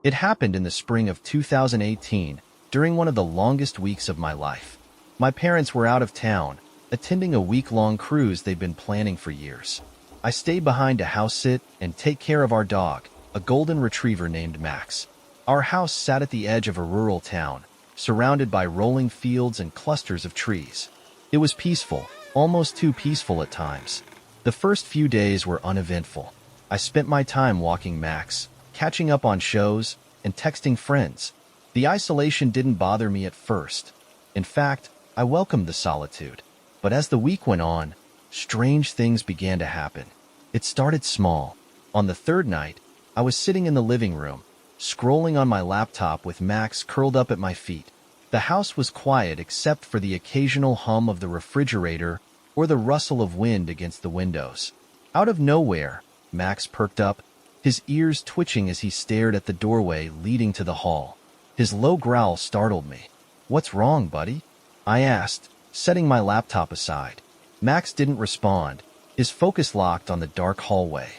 It happened in the spring of 2018, during one of the longest weeks of my life. My parents were out of town, attending a week-long cruise they'd been planning for years. I stayed behind to house-sit and take care of our dog, a golden retriever named Max. Our house sat at the edge of a rural town, surrounded by rolling fields and clusters of trees. It was peaceful, almost too peaceful at times. The first few days were uneventful. I spent my time walking Max, catching up on shows, and texting friends. The isolation didn't bother me at first. In fact, I welcomed the solitude. But as the week went on, strange things began to happen. It started small. On the third night, I was sitting in the living room, scrolling on my laptop with Max curled up at my feet. The house was quiet except for the occasional hum of the refrigerator or the rustle of wind against the windows. Out of nowhere, Max perked up, his ears twitching as he stared at the doorway leading to the hall. His low growl startled me. "What's wrong, buddy?" I asked, setting my laptop aside. Max didn't respond, his focus locked on the dark hallway.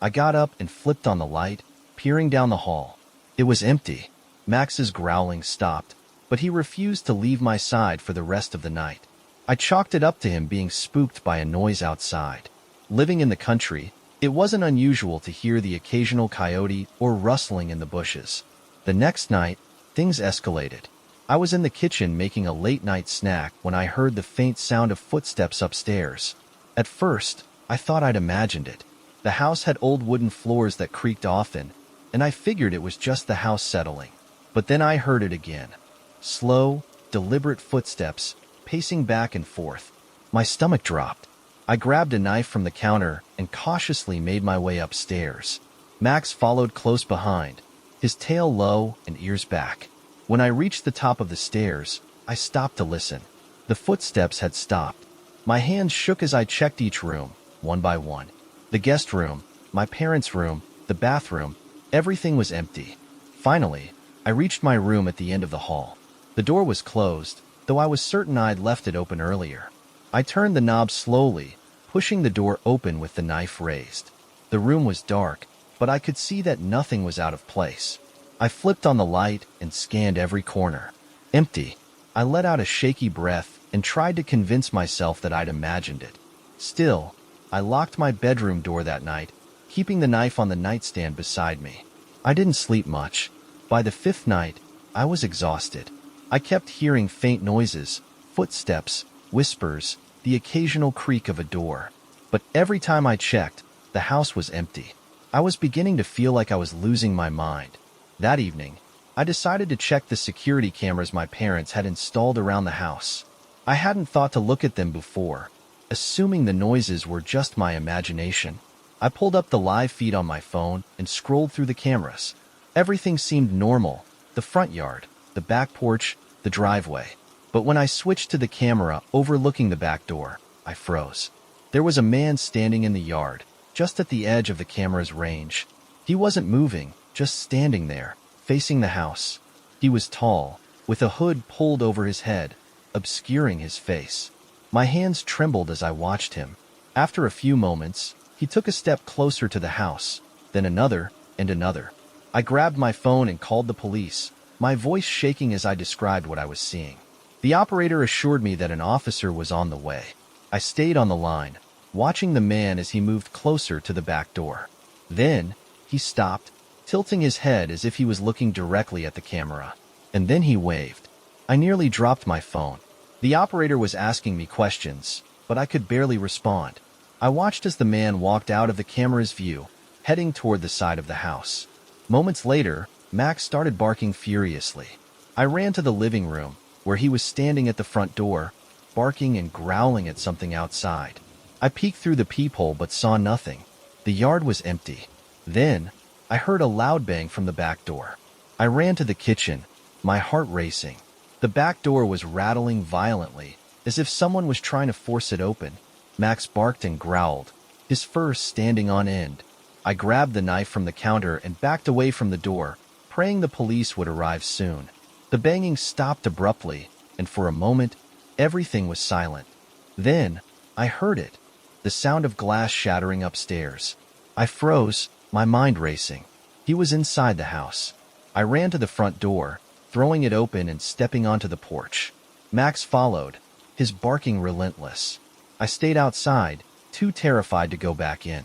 I got up and flipped on the light, peering down the hall. It was empty. Max's growling stopped, but he refused to leave my side for the rest of the night. I chalked it up to him being spooked by a noise outside. Living in the country, it wasn't unusual to hear the occasional coyote or rustling in the bushes. The next night, things escalated. I was in the kitchen making a late-night snack when I heard the faint sound of footsteps upstairs. At first, I thought I'd imagined it. The house had old wooden floors that creaked often, and I figured it was just the house settling. But then I heard it again. Slow, deliberate footsteps, pacing back and forth. My stomach dropped. I grabbed a knife from the counter and cautiously made my way upstairs. Max followed close behind, his tail low and ears back. When I reached the top of the stairs, I stopped to listen. The footsteps had stopped. My hands shook as I checked each room, one by one. The guest room, my parents' room, the bathroom, everything was empty. Finally, I reached my room at the end of the hall. The door was closed, though I was certain I'd left it open earlier. I turned the knob slowly, pushing the door open with the knife raised. The room was dark, but I could see that nothing was out of place. I flipped on the light and scanned every corner. Empty. I let out a shaky breath and tried to convince myself that I'd imagined it. Still, I locked my bedroom door that night, keeping the knife on the nightstand beside me. I didn't sleep much. By the fifth night, I was exhausted. I kept hearing faint noises, footsteps, whispers, the occasional creak of a door. But every time I checked, the house was empty. I was beginning to feel like I was losing my mind. That evening, I decided to check the security cameras my parents had installed around the house. I hadn't thought to look at them before, assuming the noises were just my imagination. I pulled up the live feed on my phone and scrolled through the cameras. Everything seemed normal: the front yard, the back porch, the driveway. But when I switched to the camera overlooking the back door, I froze. There was a man standing in the yard, just at the edge of the camera's range. He wasn't moving, just standing there, facing the house. He was tall, with a hood pulled over his head, obscuring his face. My hands trembled as I watched him. After a few moments, he took a step closer to the house, then another and another. I grabbed my phone and called the police, my voice shaking as I described what I was seeing. The operator assured me that an officer was on the way. I stayed on the line, watching the man as he moved closer to the back door. Then, he stopped, tilting his head as if he was looking directly at the camera. And then he waved. I nearly dropped my phone. The operator was asking me questions, but I could barely respond. I watched as the man walked out of the camera's view, heading toward the side of the house. Moments later, Max started barking furiously. I ran to the living room, where he was standing at the front door, barking and growling at something outside. I peeked through the peephole but saw nothing. The yard was empty. Then, I heard a loud bang from the back door. I ran to the kitchen, my heart racing. The back door was rattling violently, as if someone was trying to force it open. Max barked and growled, his fur standing on end. I grabbed the knife from the counter and backed away from the door, praying the police would arrive soon. The banging stopped abruptly, and for a moment, everything was silent. Then, I heard it, the sound of glass shattering upstairs. I froze, my mind racing. He was inside the house. I ran to the front door, throwing it open and stepping onto the porch. Max followed, his barking relentless. I stayed outside, too terrified to go back in.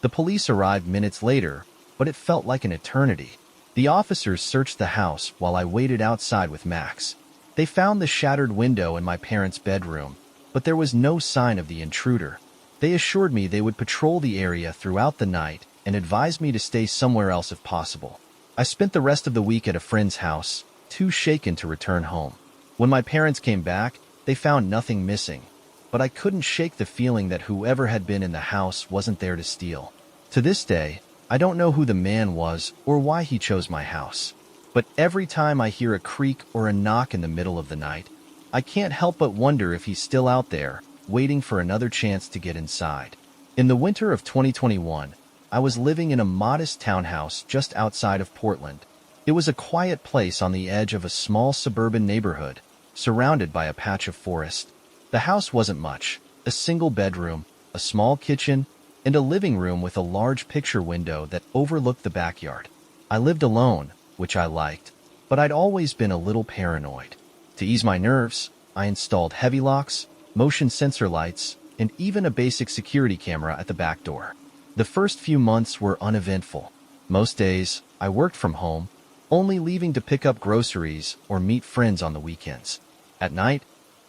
The police arrived minutes later, but it felt like an eternity. The officers searched the house while I waited outside with Max. They found the shattered window in my parents' bedroom, but there was no sign of the intruder. They assured me they would patrol the area throughout the night and advised me to stay somewhere else if possible. I spent the rest of the week at a friend's house, too shaken to return home. When my parents came back, they found nothing missing, but I couldn't shake the feeling that whoever had been in the house wasn't there to steal. To this day, I don't know who the man was or why he chose my house. But every time I hear a creak or a knock in the middle of the night, I can't help but wonder if he's still out there, waiting for another chance to get inside. In the winter of 2021, I was living in a modest townhouse just outside of Portland. It was a quiet place on the edge of a small suburban neighborhood, surrounded by a patch of forest. The house wasn't much: a single bedroom, a small kitchen, and a living room with a large picture window that overlooked the backyard. I lived alone, which I liked, but I'd always been a little paranoid. To ease my nerves, I installed heavy locks, motion sensor lights, and even a basic security camera at the back door. The first few months were uneventful. Most days, I worked from home, only leaving to pick up groceries or meet friends on the weekends. At night,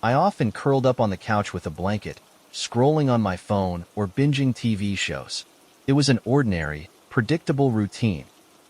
I often curled up on the couch with a blanket, scrolling on my phone or binging TV shows. It was an ordinary, predictable routine,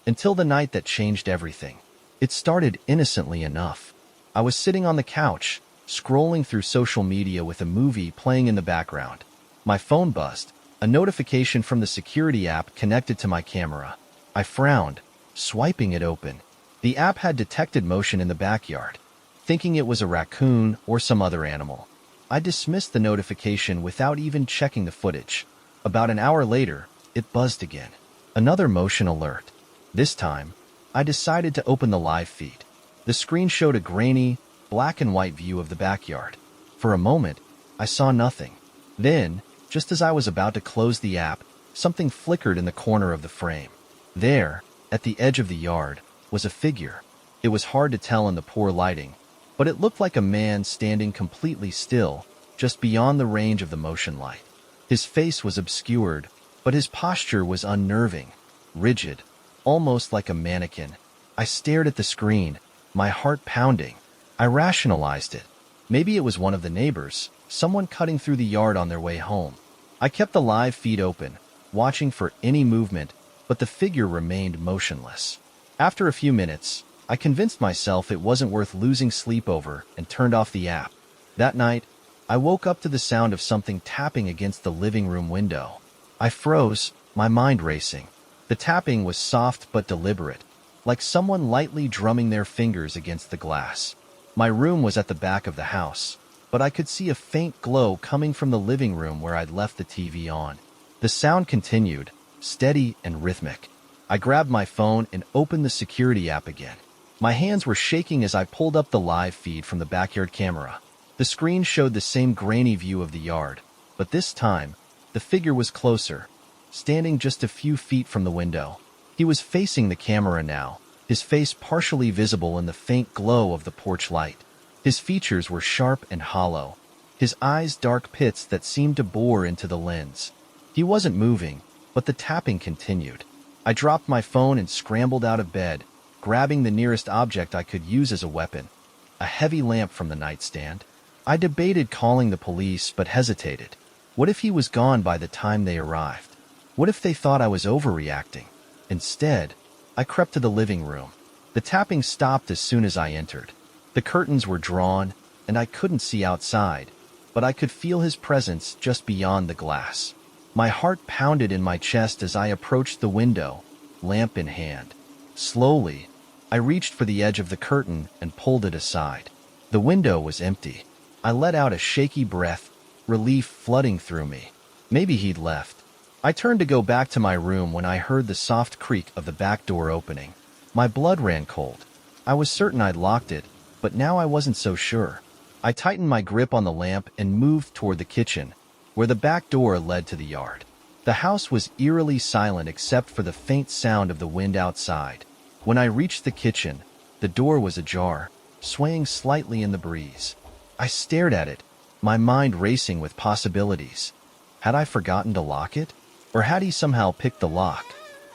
until the night that changed everything. It started innocently enough. I was sitting on the couch, scrolling through social media with a movie playing in the background. My phone buzzed, a notification from the security app connected to my camera. I frowned, swiping it open. The app had detected motion in the backyard, thinking it was a raccoon or some other animal. I dismissed the notification without even checking the footage. About an hour later, it buzzed again. Another motion alert. This time, I decided to open the live feed. The screen showed a grainy, black and white view of the backyard. For a moment, I saw nothing. Then, just as I was about to close the app, something flickered in the corner of the frame. There, at the edge of the yard, was a figure. It was hard to tell in the poor lighting, but it looked like a man standing completely still, just beyond the range of the motion light. His face was obscured, but his posture was unnerving, rigid, almost like a mannequin. I stared at the screen, my heart pounding. I rationalized it. Maybe it was one of the neighbors, someone cutting through the yard on their way home. I kept the live feed open, watching for any movement, but the figure remained motionless. After a few minutes, I convinced myself it wasn't worth losing sleep over and turned off the app. That night, I woke up to the sound of something tapping against the living room window. I froze, my mind racing. The tapping was soft but deliberate, like someone lightly drumming their fingers against the glass. My room was at the back of the house, but I could see a faint glow coming from the living room where I'd left the TV on. The sound continued, steady and rhythmic. I grabbed my phone and opened the security app again. My hands were shaking as I pulled up the live feed from the backyard camera. The screen showed the same grainy view of the yard, but this time, the figure was closer, standing just a few feet from the window. He was facing the camera now, his face partially visible in the faint glow of the porch light. His features were sharp and hollow, his eyes dark pits that seemed to bore into the lens. He wasn't moving, but the tapping continued. I dropped my phone and scrambled out of bed, grabbing the nearest object I could use as a weapon, a heavy lamp from the nightstand. I debated calling the police but hesitated. What if he was gone by the time they arrived? What if they thought I was overreacting? Instead, I crept to the living room. The tapping stopped as soon as I entered. The curtains were drawn, and I couldn't see outside, but I could feel his presence just beyond the glass. My heart pounded in my chest as I approached the window, lamp in hand. Slowly, I reached for the edge of the curtain and pulled it aside. The window was empty. I let out a shaky breath, relief flooding through me. Maybe he'd left. I turned to go back to my room when I heard the soft creak of the back door opening. My blood ran cold. I was certain I'd locked it, but now I wasn't so sure. I tightened my grip on the lamp and moved toward the kitchen, where the back door led to the yard. The house was eerily silent except for the faint sound of the wind outside. When I reached the kitchen, the door was ajar, swaying slightly in the breeze. I stared at it, my mind racing with possibilities. Had I forgotten to lock it? Or had he somehow picked the lock?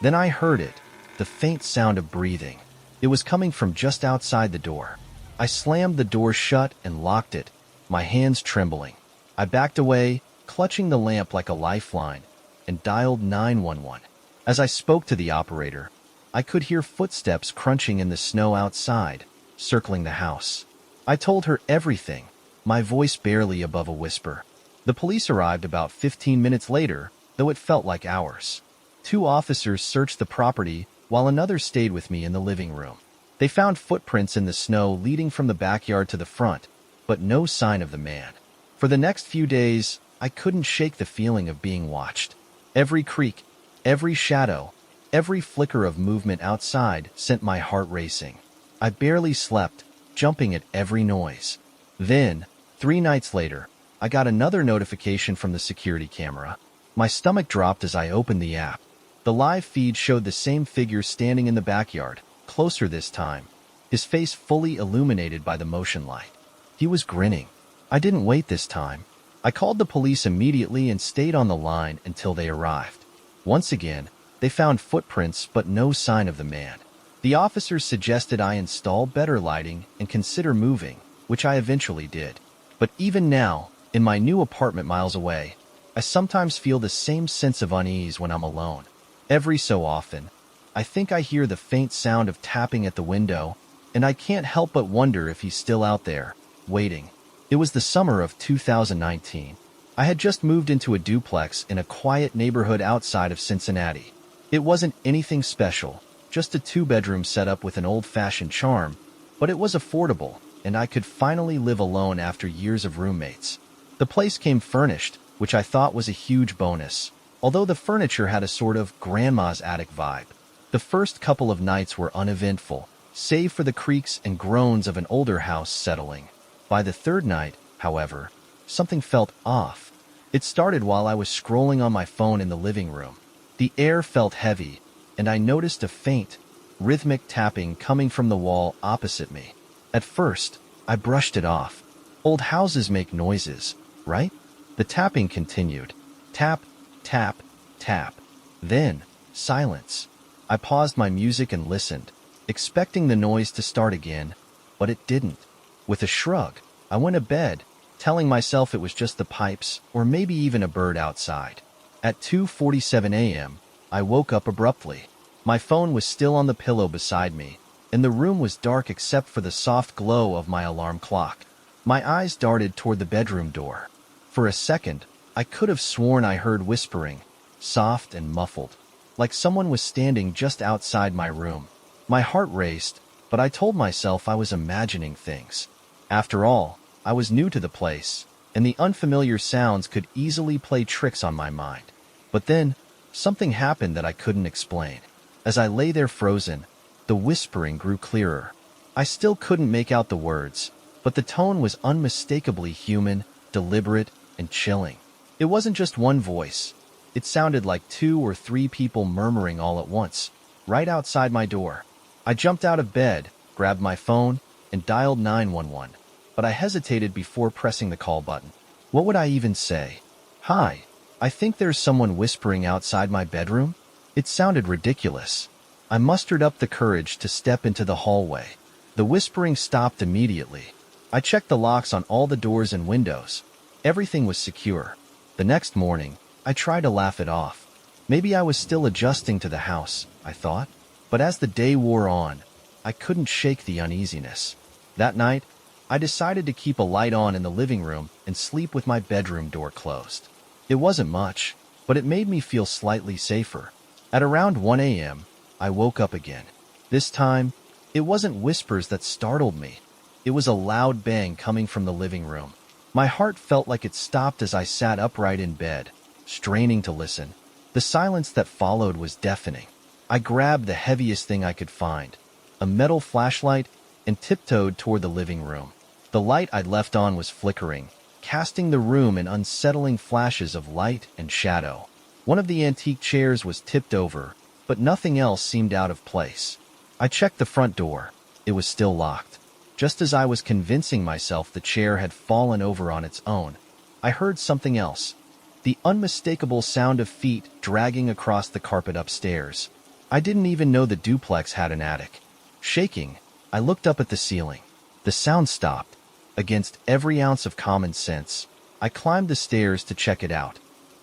Then I heard it, the faint sound of breathing. It was coming from just outside the door. I slammed the door shut and locked it, my hands trembling. I backed away, clutching the lamp like a lifeline, and dialed 911. As I spoke to the operator, I could hear footsteps crunching in the snow outside, circling the house. I told her everything, my voice barely above a whisper. The police arrived about 15 minutes later, though it felt like hours. 2 officers searched the property while another stayed with me in the living room. They found footprints in the snow leading from the backyard to the front, but no sign of the man. For the next few days, I couldn't shake the feeling of being watched. Every creak, every shadow, every flicker of movement outside sent my heart racing. I barely slept, jumping at every noise. Then, 3 nights later, I got another notification from the security camera. My stomach dropped as I opened the app. The live feed showed the same figure standing in the backyard, closer this time, his face fully illuminated by the motion light. He was grinning. I didn't wait this time. I called the police immediately and stayed on the line until they arrived. Once again, they found footprints but no sign of the man. The officers suggested I install better lighting and consider moving, which I eventually did. But even now, in my new apartment miles away, I sometimes feel the same sense of unease when I'm alone. Every so often, I think I hear the faint sound of tapping at the window, and I can't help but wonder if he's still out there, waiting. It was the summer of 2019. I had just moved into a duplex in a quiet neighborhood outside of Cincinnati. It wasn't anything special, just a 2-bedroom setup with an old-fashioned charm, but it was affordable, and I could finally live alone after years of roommates. The place came furnished, which I thought was a huge bonus, although the furniture had a sort of grandma's attic vibe. The first couple of nights were uneventful, save for the creaks and groans of an older house settling. By the 3rd night, however, something felt off. It started while I was scrolling on my phone in the living room. The air felt heavy, and I noticed a faint, rhythmic tapping coming from the wall opposite me. At first, I brushed it off. Old houses make noises, right? The tapping continued. Tap, tap, tap. Then, silence. I paused my music and listened, expecting the noise to start again, but it didn't. With a shrug, I went to bed, telling myself it was just the pipes or maybe even a bird outside. At 2:47 a.m., I woke up abruptly. My phone was still on the pillow beside me, and the room was dark except for the soft glow of my alarm clock. My eyes darted toward the bedroom door. For a second, I could have sworn I heard whispering, soft and muffled, like someone was standing just outside my room. My heart raced, but I told myself I was imagining things. After all, I was new to the place, and the unfamiliar sounds could easily play tricks on my mind. But then, something happened that I couldn't explain. As I lay there frozen, the whispering grew clearer. I still couldn't make out the words, but the tone was unmistakably human, deliberate, and chilling. It wasn't just one voice. It sounded like 2 or 3 people murmuring all at once, right outside my door. I jumped out of bed, grabbed my phone, and dialed 911, but I hesitated before pressing the call button. What would I even say? "Hi, I think there's someone whispering outside my bedroom?" It sounded ridiculous. I mustered up the courage to step into the hallway. The whispering stopped immediately. I checked the locks on all the doors and windows. Everything was secure. The next morning, I tried to laugh it off. Maybe I was still adjusting to the house, I thought. But as the day wore on, I couldn't shake the uneasiness. That night, I decided to keep a light on in the living room and sleep with my bedroom door closed. It wasn't much, but it made me feel slightly safer. At around 1 a.m., I woke up again. This time, it wasn't whispers that startled me. It was a loud bang coming from the living room. My heart felt like it stopped as I sat upright in bed, straining to listen. The silence that followed was deafening. I grabbed the heaviest thing I could find, a metal flashlight, and tiptoed toward the living room. The light I'd left on was flickering, casting the room in unsettling flashes of light and shadow. One of the antique chairs was tipped over, but nothing else seemed out of place. I checked the front door. It was still locked. Just as I was convincing myself the chair had fallen over on its own, I heard something else. The unmistakable sound of feet dragging across the carpet upstairs. I didn't even know the duplex had an attic. Shaking, I looked up at the ceiling. The sound stopped. Against every ounce of common sense, I climbed the stairs to check it out.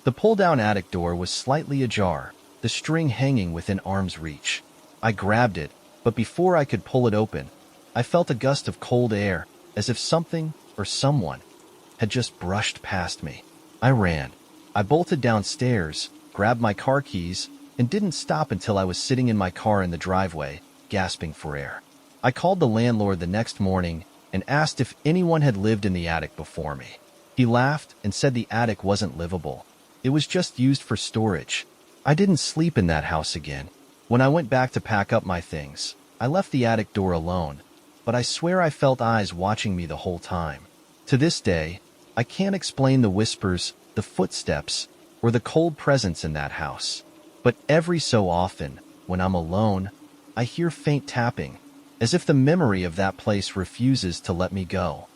The pull-down attic door was slightly ajar, the string hanging within arm's reach. I grabbed it, but before I could pull it open, I felt a gust of cold air, as if something or someone had just brushed past me. I ran. I bolted downstairs, grabbed my car keys, and didn't stop until I was sitting in my car in the driveway, gasping for air. I called the landlord the next morning and asked if anyone had lived in the attic before me. He laughed and said the attic wasn't livable. It was just used for storage. I didn't sleep in that house again. When I went back to pack up my things, I left the attic door alone, but I swear I felt eyes watching me the whole time. To this day, I can't explain the whispers, the footsteps, or the cold presence in that house. But every so often, when I'm alone, I hear faint tapping, as if the memory of that place refuses to let me go.